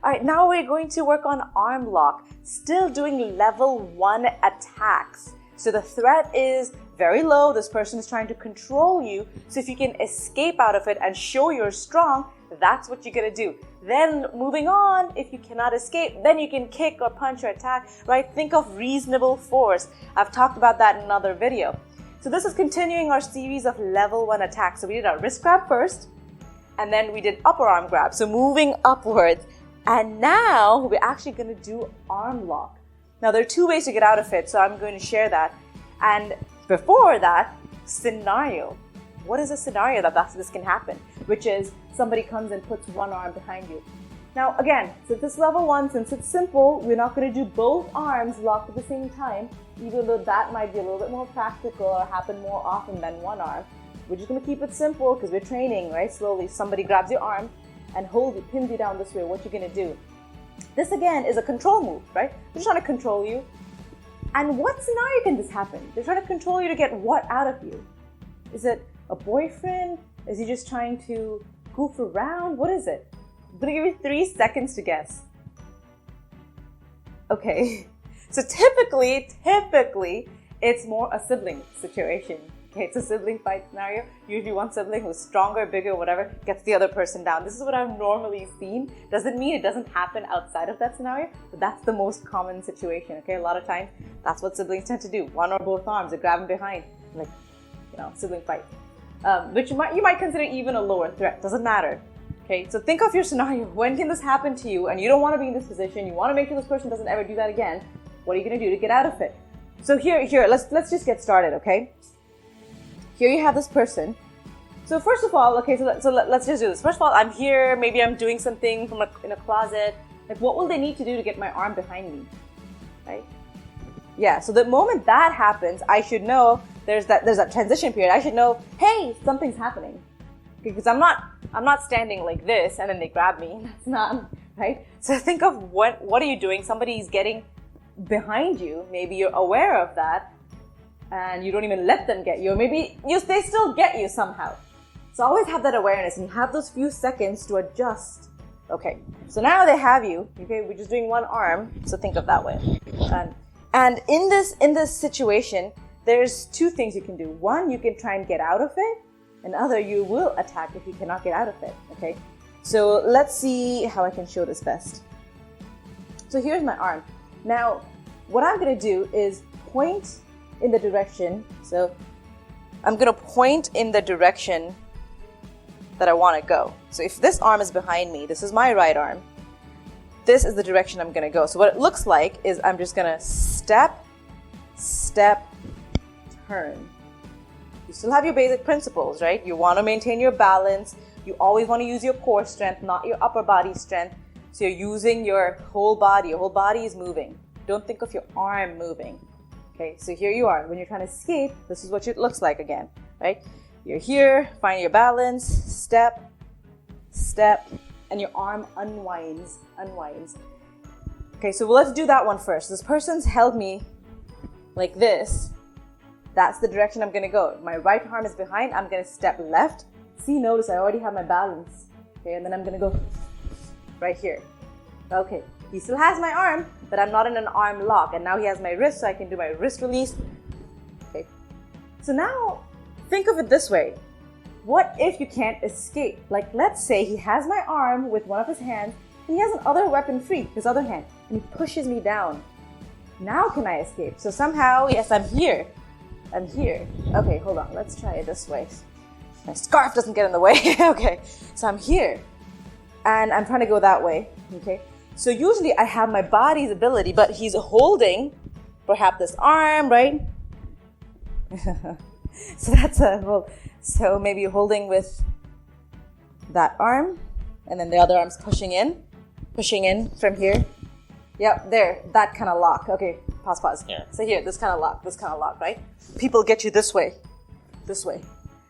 All right, now we're going to work on arm lock, still doing level 1 attacks. So the threat is very low. This person is trying to control you. So if you can escape out of it and show you're strong, that's what you're going to do. Then moving on, if you cannot escape, then you can kick or punch or attack, right? Think of reasonable force. I've talked about that in another video. So this is continuing our series of level 1 attacks. So we did our wrist grab first, and then we did upper arm grab. So moving upwards. And now we're actually going to do arm lock. Now there are 2 ways to get out of it, so I'm going to share that. And before that, scenario. What is a scenario that this can happen? Which is somebody comes and puts one arm behind you. Now again, since it's level 1, since it's simple, we're not going to do both arms locked at the same time, even though that might be a little bit more practical or happen more often than one arm. We're just going to keep it simple because we're training, right? Slowly, somebody grabs your arm and pins you down this way. What you're going to do? This again is a control move, right? They're just trying to control you. And what scenario can this happen? They're trying to control you to get what out of you? Is it a boyfriend? Is he just trying to goof around? What is it? I'm going to give you 3 seconds to guess. Okay. So typically, it's more a sibling situation. Okay, it's a sibling fight scenario. Usually one sibling who's stronger, bigger, whatever, gets the other person down. This is what I've normally seen. Doesn't mean it doesn't happen outside of that scenario, but that's the most common situation, okay? A lot of times, that's what siblings tend to do. One or both arms, they grab them behind, like, sibling fight. Which you might consider even a lower threat. Doesn't matter, okay? So think of your scenario. When can this happen to you? And you don't want to be in this position. You want to make sure this person doesn't ever do that again. What are you going to do to get out of it? So here, let's just get started, okay? Here you have this person. So first of all, okay, so let's just do this. First of all, I'm here. Maybe I'm doing something in a closet. Like, what will they need to do to get my arm behind me, right? Yeah. So the moment that happens, I should know there's that transition period. I should know, hey, something's happening, because I'm not standing like this and then they grab me. That's not right. So think of what are you doing? Somebody's getting behind you. Maybe you're aware of that. And you don't even let them get you, or maybe they still get you somehow. So always have that awareness, and you have those few seconds to adjust. Okay, so now they have you. Okay, we're just doing one arm, so think of that way. And in this situation, there's 2 things you can do. One, you can try and get out of it, and other, you will attack if you cannot get out of it. Okay, so let's see how I can show this best. So here's my arm. Now, what I'm going to do is point in the direction. So I'm going to point in the direction that I want to go. So if this arm is behind me, this is my right arm, this is the direction I'm going to go. So what it looks like is I'm just going to step, turn. You still have your basic principles, right? You want to maintain your balance. You always want to use your core strength, not your upper body strength. So you're using your whole body. Your whole body is moving. Don't think of your arm moving. Okay, so here you are. When you're trying to escape, this is what it looks like again, right? You're here, find your balance, step, and your arm unwinds. Okay, so let's do that one first. This person's held me like this. That's the direction I'm going to go. My right arm is behind. I'm going to step left. See, notice I already have my balance. Okay, and then I'm going to go right here. Okay. He still has my arm, but I'm not in an arm lock. And now he has my wrist, so I can do my wrist release. Okay. So now, think of it this way. What if you can't escape? Like, let's say he has my arm with one of his hands, and he has another weapon free, his other hand, and he pushes me down. Now can I escape? So somehow, yes, I'm here. Okay, hold on. Let's try it this way. My scarf doesn't get in the way. Okay. So I'm here. And I'm trying to go that way. Okay. So usually I have my body's ability, but he's holding perhaps this arm, right? So maybe you're holding with that arm, and then the other arm's pushing in from here. Yep, there, that kind of lock. Okay, pause. Yeah. So here, this kind of lock, right? People get you this way.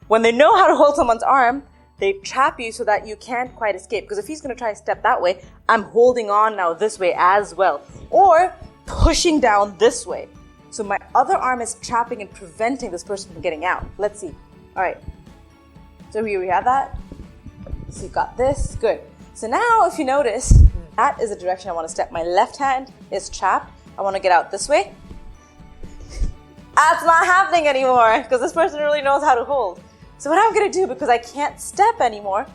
When they know how to hold someone's arm, they trap you so that you can't quite escape. Because if he's going to try to step that way, I'm holding on now this way as well. Or pushing down this way. So my other arm is trapping and preventing this person from getting out. Let's see. All right. So here we have that. So you got this. Good. So now if you notice, that is the direction I want to step. My left hand is trapped. I want to get out this way. That's not happening anymore because this person really knows how to hold. So what I'm going to do, because I can't step anymore,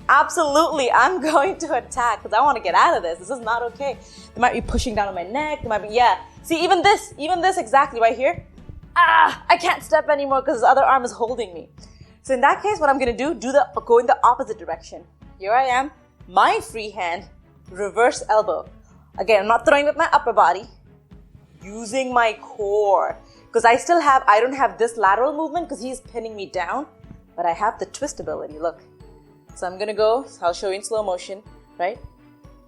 absolutely, I'm going to attack because I want to get out of this. This is not okay. They might be pushing down on my neck. They might be, yeah. See, even this exactly right here. I can't step anymore because the other arm is holding me. So in that case, what I'm going to do, go in the opposite direction. Here I am, my free hand, reverse elbow. Again, I'm not throwing with my upper body, using my core. Because I don't have this lateral movement because he's pinning me down, but I have the twist ability, look. So I'm going to go, I'll show you in slow motion, right?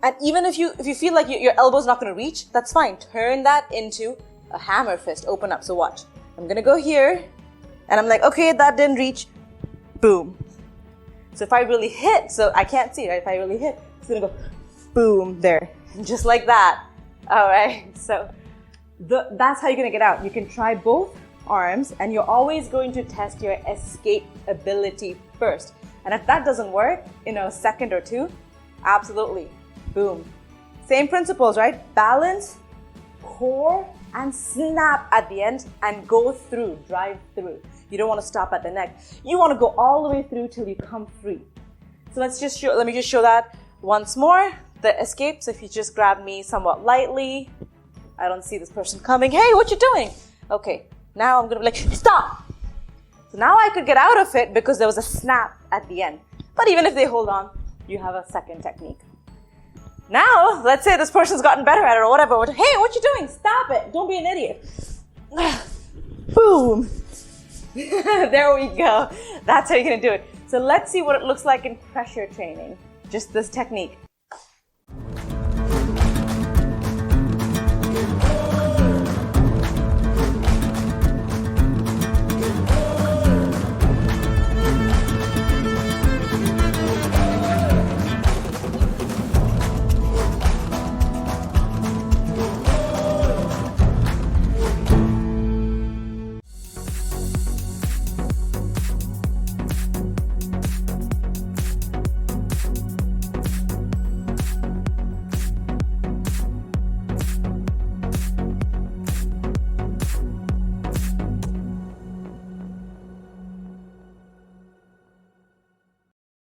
And even if you feel like your elbow's not going to reach, that's fine. Turn that into a hammer fist, open up. So watch. I'm going to go here, and I'm like, okay, that didn't reach. Boom. So if I really hit, so I can't see, right? If I really hit, it's going to go boom there. Just like that. All right. So that's how you're going to get out. You can try both arms, and you're always going to test your escape ability first. And if that doesn't work in a second or two, absolutely. Boom. Same principles, right? Balance, core, and snap at the end and go through, drive through. You don't want to stop at the neck. You want to go all the way through till you come free. So let me just show that once more. The escape. So if you just grab me somewhat lightly, I don't see this person coming. Hey, what you doing? Okay, now I'm going to be like, stop. So now I could get out of it because there was a snap at the end. But even if they hold on, you have a second technique. Now, let's say this person's gotten better at it or whatever. Hey, what you doing? Stop it. Don't be an idiot. Boom. There we go. That's how you're going to do it. So let's see what it looks like in pressure training. Just this technique.